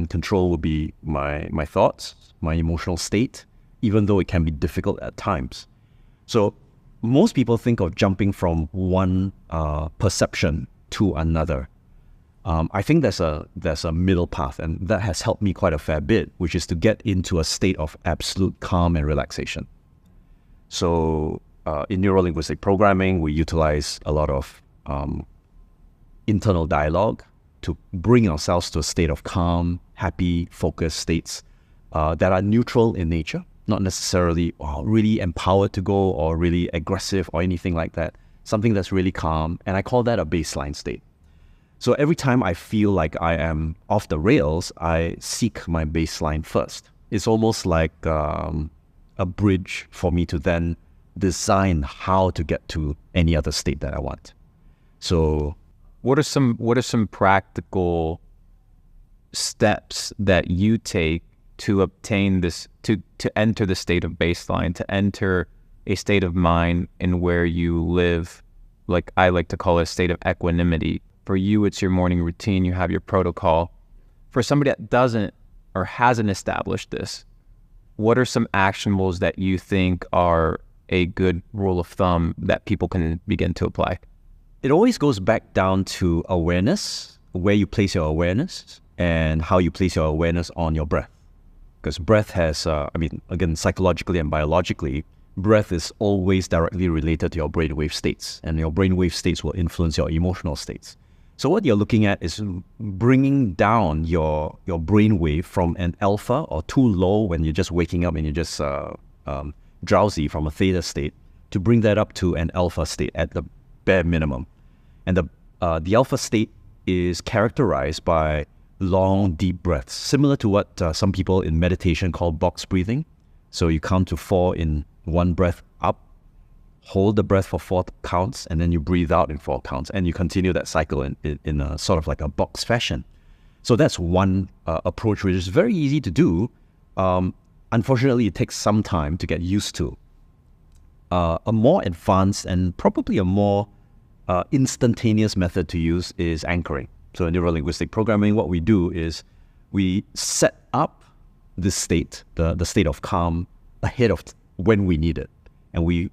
control will be my thoughts, my emotional state, even though it can be difficult at times. So most people think of jumping from one perception to another. I think there's a middle path, and that has helped me quite a fair bit, which is to get into a state of absolute calm and relaxation. So in neuro-linguistic programming, we utilize a lot of internal dialogue to bring ourselves to a state of calm, happy, focused states that are neutral in nature, not necessarily really empowered to go or really aggressive or anything like that. Something that's really calm, and I call that a baseline state. So every time I feel like I am off the rails, I seek my baseline first. It's almost like a bridge for me to then design how to get to any other state that I want. So what are some practical steps that you take to obtain this, to enter the state of baseline, to enter a state of mind in where you live, like I like to call it a state of equanimity? For you, it's your morning routine, you have your protocol. For somebody that doesn't or hasn't established this, what are some actionables that you think are a good rule of thumb that people can begin to apply? It always goes back down to awareness, where you place your awareness and how you place your awareness on your breath. Because breath has, again, psychologically and biologically, breath is always directly related to your brainwave states, and your brainwave states will influence your emotional states. So what you're looking at is bringing down your brainwave from an alpha, or too low when you're just waking up and you're just drowsy, from a theta state, to bring that up to an alpha state at the bare minimum. And the alpha state is characterized by long, deep breaths, similar to what some people in meditation call box breathing. So you count to 4 in one breath up, hold the breath for 4 counts, and then you breathe out in 4 counts, and you continue that cycle in a sort of like a box fashion. So that's one approach, which is very easy to do. Unfortunately, it takes some time to get used to. A more advanced and probably a more instantaneous method to use is anchoring. So in neuro-linguistic programming, what we do is we set up this state, the state of calm, ahead of when we need it. And we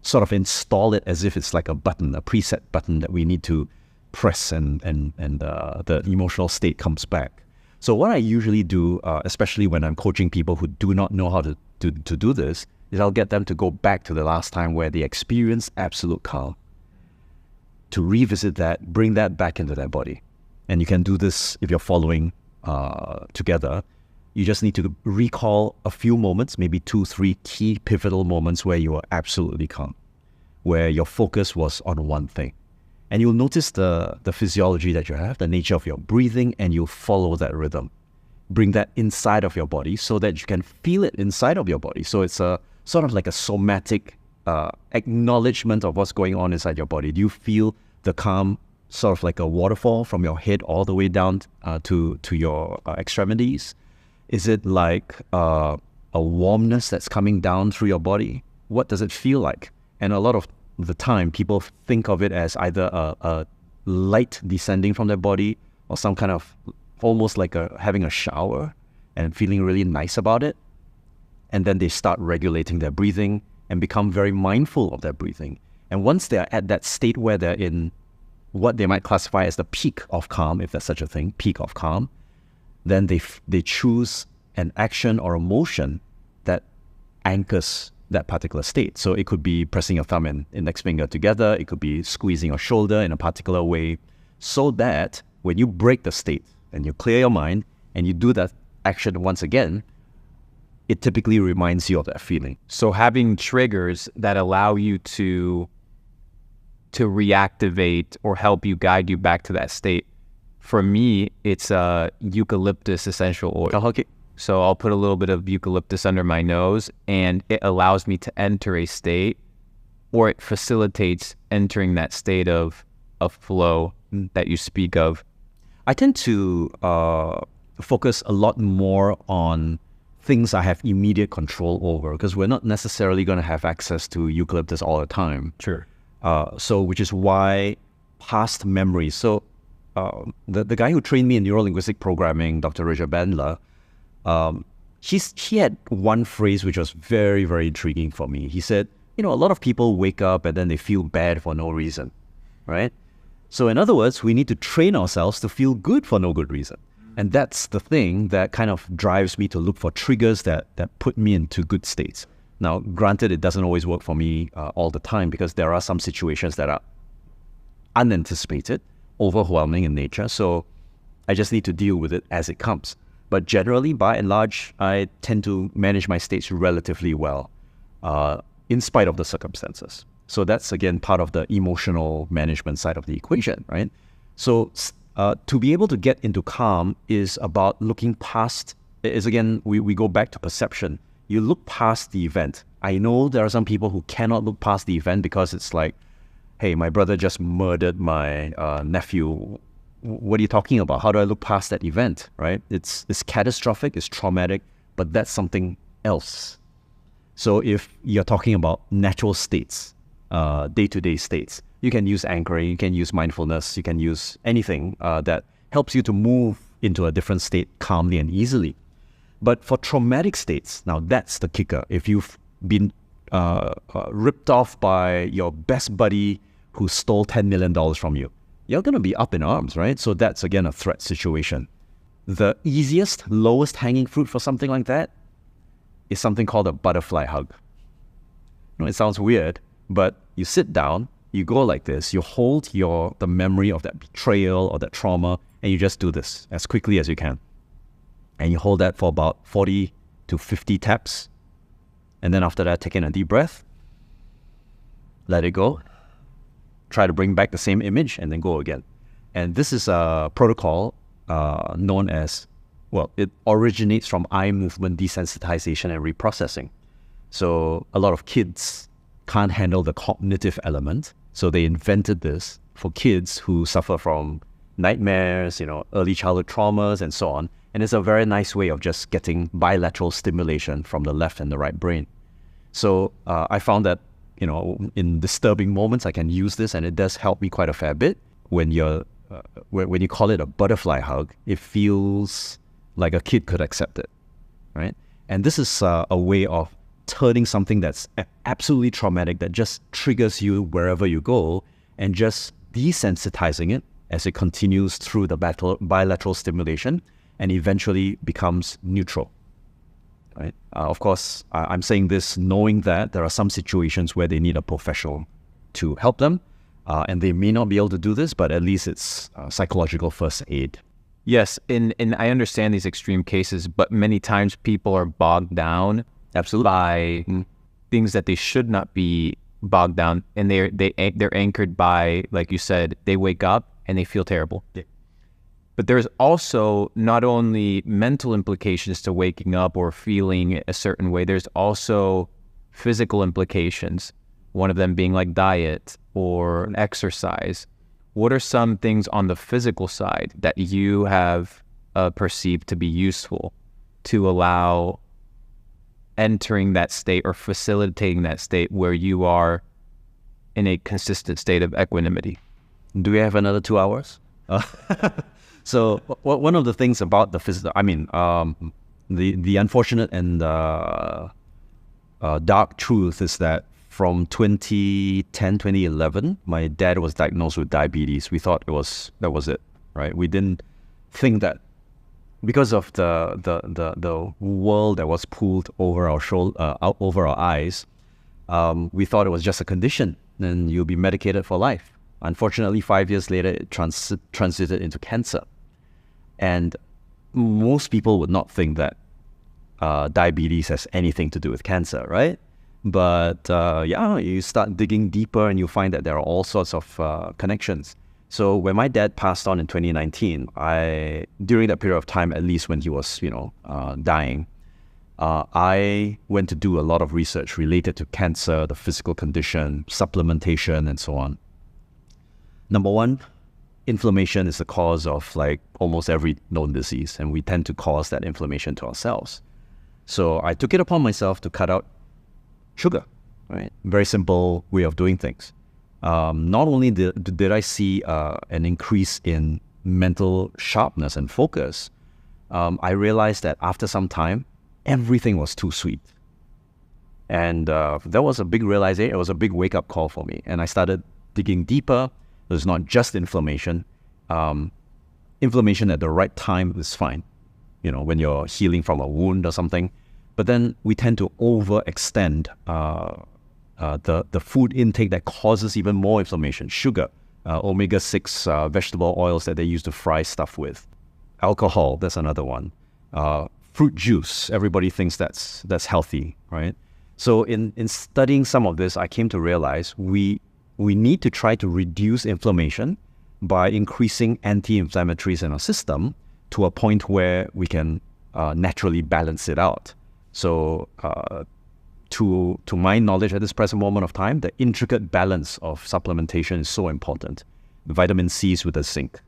sort of install it as if it's like a button, a preset button that we need to press, and the emotional state comes back. So what I usually do, especially when I'm coaching people who do not know how to do this, is I'll get them to go back to the last time where they experienced absolute calm, to revisit that, bring that back into their body. And you can do this if you're following together, you just need to recall a few moments, maybe 2-3 key pivotal moments where you were absolutely calm, where your focus was on one thing. And you'll notice the physiology that you have, the nature of your breathing, and you'll follow that rhythm. Bring that inside of your body so that you can feel it inside of your body. So it's a sort of like a somatic acknowledgement of what's going on inside your body. Do you feel the calm, sort of like a waterfall from your head all the way down to your extremities? Is it like a warmness that's coming down through your body? What does it feel like? And a lot of the time, people think of it as either a light descending from their body or some kind of almost like having a shower and feeling really nice about it. And then they start regulating their breathing and become very mindful of their breathing. And once they're at that state where they're in what they might classify as the peak of calm, if there's such a thing, peak of calm, then they choose an action or a motion that anchors that particular state. So it could be pressing your thumb and index finger together. It could be squeezing your shoulder in a particular way, so that when you break the state and you clear your mind and you do that action once again, it typically reminds you of that feeling. So having triggers that allow you to reactivate or help you guide you back to that state. For me, it's eucalyptus essential oil. Oh, okay. So I'll put a little bit of eucalyptus under my nose, and it allows me to enter a state, or it facilitates entering that state of flow that you speak of. I tend to focus a lot more on things I have immediate control over, because we're not necessarily going to have access to eucalyptus all the time. Sure. So which is why past memories. So the guy who trained me in neuro-linguistic programming, Dr. Richard Bandler, he had one phrase which was very, very intriguing for me. He said, a lot of people wake up and then they feel bad for no reason, right? So in other words, we need to train ourselves to feel good for no good reason. And that's the thing that kind of drives me to look for triggers that put me into good states. Now, granted, it doesn't always work for me all the time, because there are some situations that are unanticipated, overwhelming in nature. So I just need to deal with it as it comes. But generally, by and large, I tend to manage my states relatively well, in spite of the circumstances. So that's, again, part of the emotional management side of the equation, right? So to be able to get into calm is about looking past, again, we go back to perception. You look past the event. I know there are some people who cannot look past the event because it's like, hey, my brother just murdered my nephew. What are you talking about? How do I look past that event, right? It's catastrophic, it's traumatic, but that's something else. So if you're talking about natural states, day-to-day states, you can use anchoring, you can use mindfulness, you can use anything that helps you to move into a different state calmly and easily. But for traumatic states, now that's the kicker. If you've been ripped off by your best buddy who stole $10 million from you, you're going to be up in arms, right? So that's, again, a threat situation. The easiest, lowest hanging fruit for something like that is something called a butterfly hug. It sounds weird, but you sit down, you go like this, you hold the memory of that betrayal or that trauma, and you just do this as quickly as you can. And you hold that for about 40 to 50 taps. And then after that, take in a deep breath, let it go. Try to bring back the same image and then go again. And this is a protocol known as, it originates from eye movement desensitization and reprocessing. So a lot of kids can't handle the cognitive element. So they invented this for kids who suffer from nightmares, early childhood traumas and so on. And it's a very nice way of just getting bilateral stimulation from the left and the right brain. So I found that, in disturbing moments, I can use this, and it does help me quite a fair bit. When you call it a butterfly hug, it feels like a kid could accept it, right? And this is a way of turning something that's absolutely traumatic, that just triggers you wherever you go, and just desensitizing it as it continues through the bilateral stimulation and eventually becomes neutral. Right? Of course, I'm saying this knowing that there are some situations where they need a professional to help them, and they may not be able to do this, but at least it's psychological first aid. Yes, and I understand these extreme cases, but many times people are bogged down Absolutely. by things that they should not be bogged down, and they're anchored by, like you said, they wake up and they feel terrible. Yeah. But there's also not only mental implications to waking up or feeling a certain way, there's also physical implications, one of them being like diet or exercise. What are some things on the physical side that you have perceived to be useful to allow entering that state or facilitating that state where you are in a consistent state of equanimity? Do we have another 2 hours? So one of the things about the physical, the unfortunate and dark truth is that from 2010, 2011, my dad was diagnosed with diabetes. We thought that was it, right? We didn't think that because of the world that was pulled over our shoulder, over our eyes, we thought it was just a condition, and you'll be medicated for life. Unfortunately, 5 years later, it transited into cancer. And most people would not think that diabetes has anything to do with cancer, right? But you start digging deeper and you find that there are all sorts of connections. So when my dad passed on in 2019, during that period of time, at least when he was, dying, I went to do a lot of research related to cancer, the physical condition, supplementation, and so on. Number one, inflammation is the cause of like almost every known disease, and we tend to cause that inflammation to ourselves. So I took it upon myself to cut out sugar, right? Very simple way of doing things. Not only did I see an increase in mental sharpness and focus, I realized that after some time, everything was too sweet. And that was a big realization. It was a big wake-up call for me. And I started digging deeper. It's not just inflammation. Inflammation at the right time is fine, when you're healing from a wound or something. But then we tend to overextend the food intake that causes even more inflammation. Sugar, omega-6 vegetable oils that they use to fry stuff with. Alcohol, that's another one. Fruit juice, everybody thinks that's healthy, right? So in studying some of this, I came to realize we need to try to reduce inflammation by increasing anti-inflammatories in our system to a point where we can naturally balance it out. So to my knowledge at this present moment of time, the intricate balance of supplementation is so important. The vitamin C's with the zinc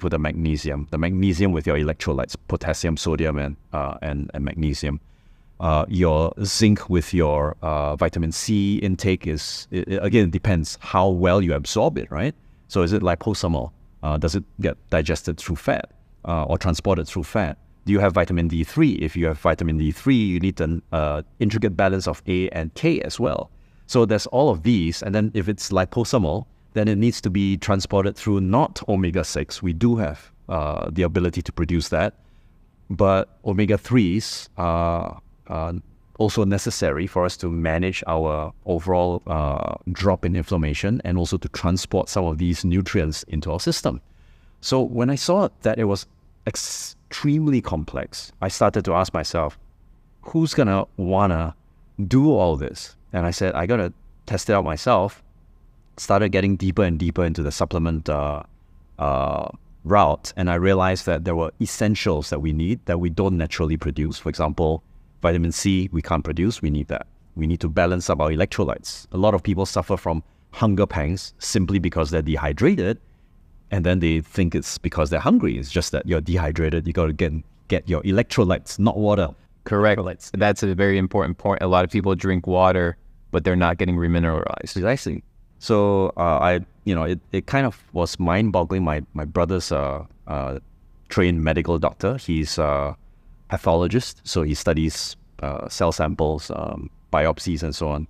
with the magnesium with your electrolytes, potassium, sodium, and magnesium. Your zinc with your vitamin C intake again, depends how well you absorb it, right? So is it liposomal? Does it get digested through fat or transported through fat? Do you have vitamin D3? If you have vitamin D3, you need an intricate balance of A and K as well. So there's all of these. And then if it's liposomal, then it needs to be transported through not omega-6. We do have the ability to produce that. But omega-3s are also necessary for us to manage our overall drop in inflammation and also to transport some of these nutrients into our system. So when I saw that it was extremely complex, I started to ask myself, who's going to want to do all this? And I said, I got to test it out myself. Started getting deeper and deeper into the supplement route. And I realized that there were essentials that we need that we don't naturally produce. For example, vitamin C, we can't produce. We need that. We need to balance up our electrolytes. A lot of people suffer from hunger pangs simply because they're dehydrated. And then they think it's because they're hungry. It's just that you're dehydrated. You got to get your electrolytes, not water. Correct. Electrolytes. That's a very important point. A lot of people drink water, but they're not getting remineralized. Precisely. So it kind of was mind-boggling. My brother's trained medical doctor. He's a pathologist, so he studies cell samples, biopsies, and so on.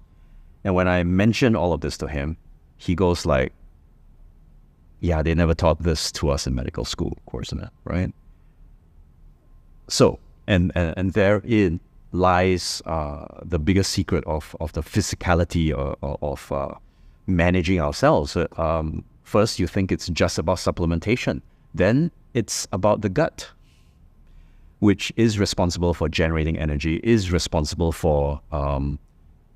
And when I mentioned all of this to him, he goes like, yeah, they never taught this to us in medical school, of course, right? So, and therein lies the biggest secret of the physicality of managing ourselves. First, you think it's just about supplementation, then it's about the gut, which is responsible for generating energy, is responsible for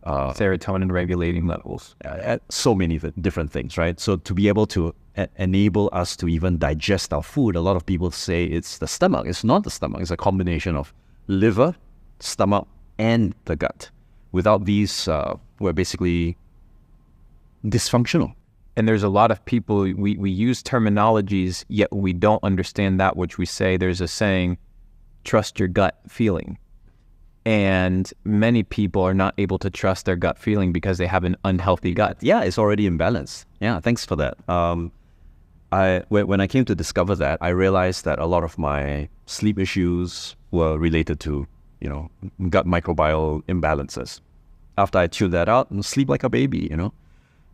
serotonin regulating levels. So many different things, right? So to be able to enable us to even digest our food, a lot of people say it's the stomach. It's not the stomach. It's a combination of liver, stomach, and the gut. Without these, we're basically dysfunctional. And there's a lot of people, we use terminologies, yet we don't understand that which we say. There's a saying, trust your gut feeling. And many people are not able to trust their gut feeling because they have an unhealthy gut. Yeah, it's already imbalanced. Yeah, thanks for that. When I came to discover that, I realized that a lot of my sleep issues were related to, gut microbiome imbalances. After I tuned that out, sleep like a baby,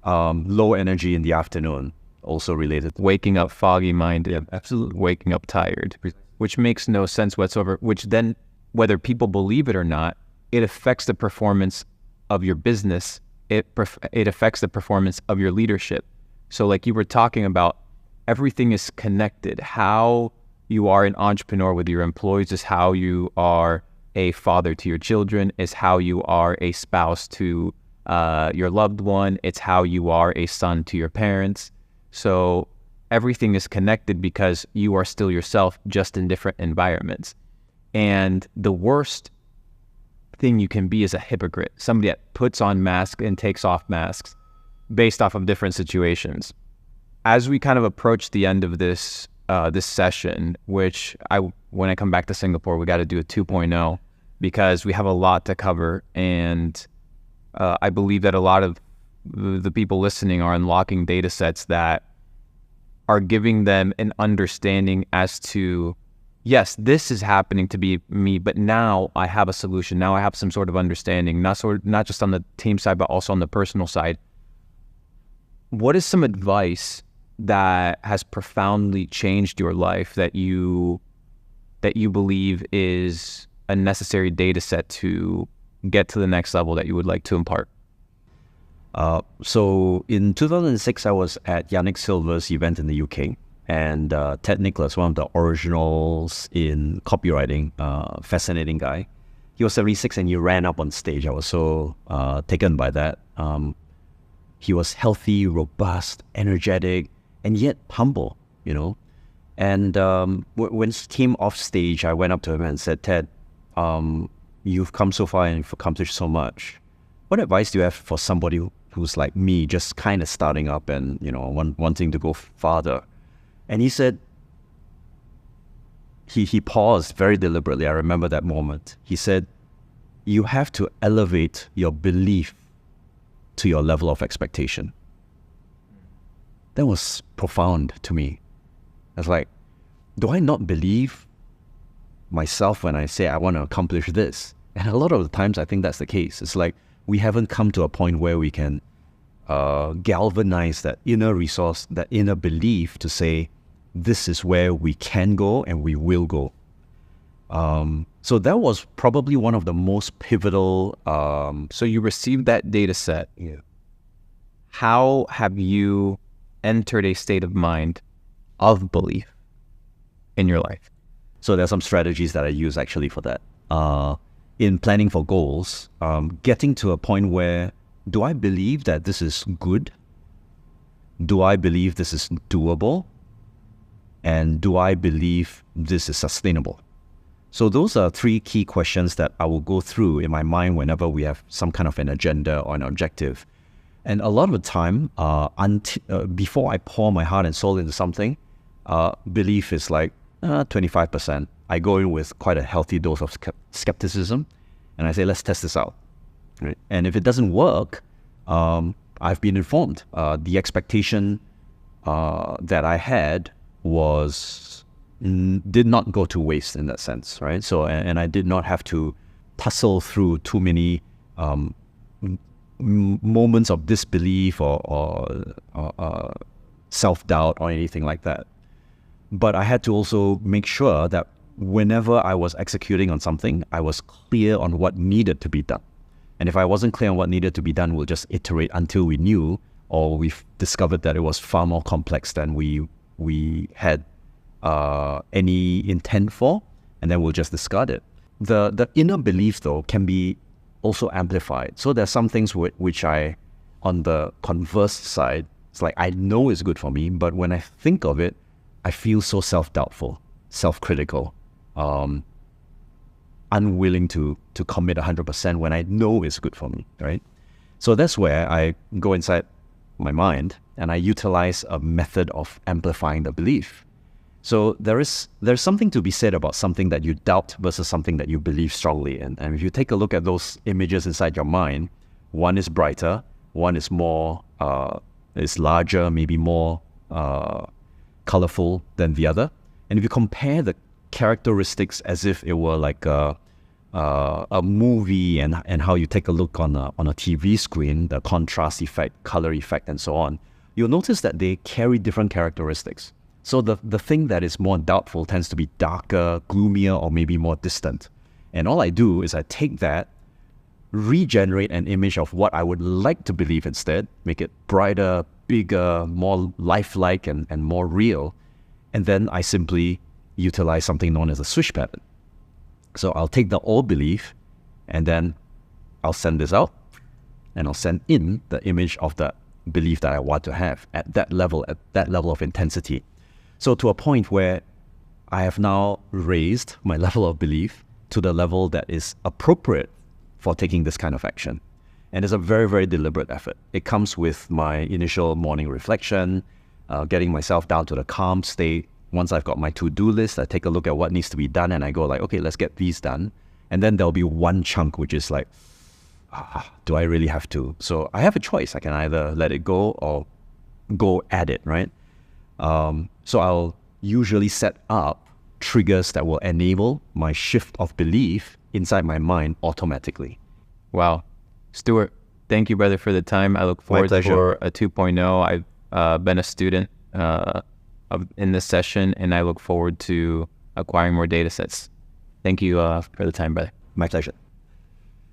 low energy in the afternoon, also related. Waking up foggy-minded. Yeah, absolutely. Waking up tired, which makes no sense whatsoever, which then, whether people believe it or not, it affects the performance of your business. It affects the performance of your leadership. So like you were talking about, everything is connected. How you are an entrepreneur with your employees is how you are a father to your children, is how you are a spouse to your loved one. It's how you are a son to your parents. So everything is connected because you are still yourself, just in different environments. And the worst thing you can be is a hypocrite, somebody that puts on masks and takes off masks based off of different situations. As we kind of approach the end of this this session, which when I come back to Singapore, we got to do a 2.0 because we have a lot to cover. And I believe that a lot of the people listening are unlocking data sets that are giving them an understanding as to, yes, this is happening to be me, but now I have a solution. Now I have some sort of understanding, not just on the team side, but also on the personal side. What is some advice that has profoundly changed your life that you believe is a necessary data set to get to the next level that you would like to impart? So in 2006, I was at Yannick Silver's event in the UK, and Ted Nicholas, one of the originals in copywriting, fascinating guy. He was 76 and he ran up on stage. I was so taken by that. He was healthy, robust, energetic, and yet humble, And when he came off stage, I went up to him and said, Ted, you've come so far and you've accomplished so much. What advice do you have for somebody who's like me, just kind of starting up and, wanting to go farther? And he said, he paused very deliberately. I remember that moment. He said, you have to elevate your belief to your level of expectation. That was profound to me. I was like, do I not believe myself when I say I want to accomplish this? And a lot of the times I think that's the case. It's like we haven't come to a point where we can galvanize that inner resource, that inner belief to say, this is where we can go and we will go. So that was probably one of the most pivotal. So you received that data set. Yeah. How have you entered a state of mind of belief in your life? So there's some strategies that I use actually for that. In planning for goals, getting to a point where, do I believe that this is good? Do I believe this is doable? And do I believe this is sustainable? So those are three key questions that I will go through in my mind whenever we have some kind of an agenda or an objective. And a lot of the time, before I pour my heart and soul into something, belief is like 25%. I go in with quite a healthy dose of skepticism, and I say, let's test this out. Right? And if it doesn't work, I've been informed. The expectation that I had did not go to waste in that sense, right? So, and I did not have to tussle through too many moments of disbelief or self-doubt or anything like that. But I had to also make sure that whenever I was executing on something, I was clear on what needed to be done. And if I wasn't clear on what needed to be done, we'll just iterate until we knew, or we've discovered that it was far more complex than we had any intent for, and then we'll just discard it. The inner belief, though, can be also amplified. So there's some things which I, on the converse side, it's like I know it's good for me, but when I think of it, I feel so self-doubtful, self-critical, unwilling to commit 100% when I know it's good for me, right? So that's where I go inside my mind and I utilize a method of amplifying the belief. So there's something to be said about something that you doubt versus something that you believe strongly in. And if you take a look at those images inside your mind, one is brighter, one is more, is larger, maybe more colorful than the other. And if you compare the characteristics as if it were like a movie and how you take a look on a TV screen, the contrast effect, color effect, and so on, you'll notice that they carry different characteristics. So the thing that is more doubtful tends to be darker, gloomier, or maybe more distant. And all I do is I take that, regenerate an image of what I would like to believe instead, make it brighter, bigger, more lifelike, and more real. And then I simply utilize something known as a switch pattern. So I'll take the old belief, and then I'll send this out, and I'll send in the image of the belief that I want to have at that level of intensity. So to a point where I have now raised my level of belief to the level that is appropriate for taking this kind of action. And it's a very, very deliberate effort. It comes with my initial morning reflection, getting myself down to the calm state. Once I've got my to-do list, I take a look at what needs to be done and I go like, okay, let's get these done. And then there'll be one chunk which is like, do I really have to? So I have a choice. I can either let it go or go at it, right? So I'll usually set up triggers that will enable my shift of belief inside my mind automatically. Wow. Stuart, thank you, brother, for the time. I look forward for a 2.0. I've been a student in this session, and I look forward to acquiring more data sets. Thank you for the time, brother. My pleasure.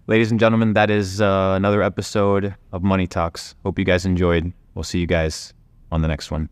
Ladies and gentlemen, that is another episode of Money Talks. Hope you guys enjoyed. We'll see you guys on the next one.